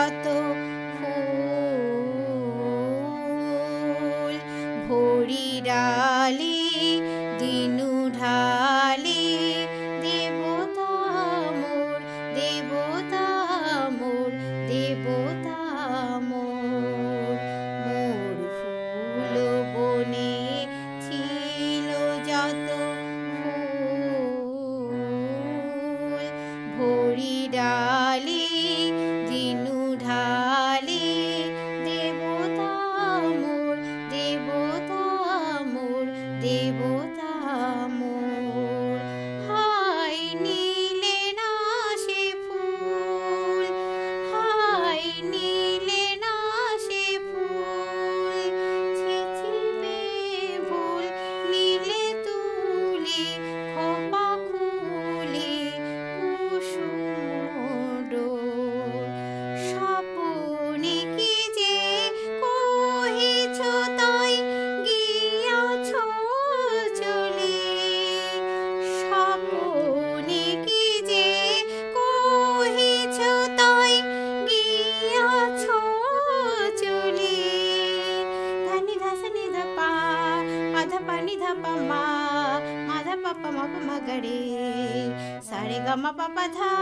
যত ফুল ভরি ডালি দিনু ঢালি দেবতা মোর দেবতা মোর দেবতা মোর মোর ফুল বনে ছিল যত ফুল ভরি ডালি দিনু ঢালি দেবতা মোর দেবতা মোর দেবতা মোর হাই নীলে না সে ফুল হাই নীলে না সে ফুল ছিছিবে ভুল নীলে তুলি খোপা খুলি কুসুম ডোর স্বপনে কি যে কহিছ তাই গিয়াছ চলে স্বপনে কি যে কহিছ তাই গিয়াছ চলে ধানি ধাসনি ধাপা আধা পানি ধাপা মা মাধা পাপা মাপা মাগরে সারে গামা পাপা ধা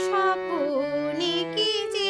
স্বপনে কি যে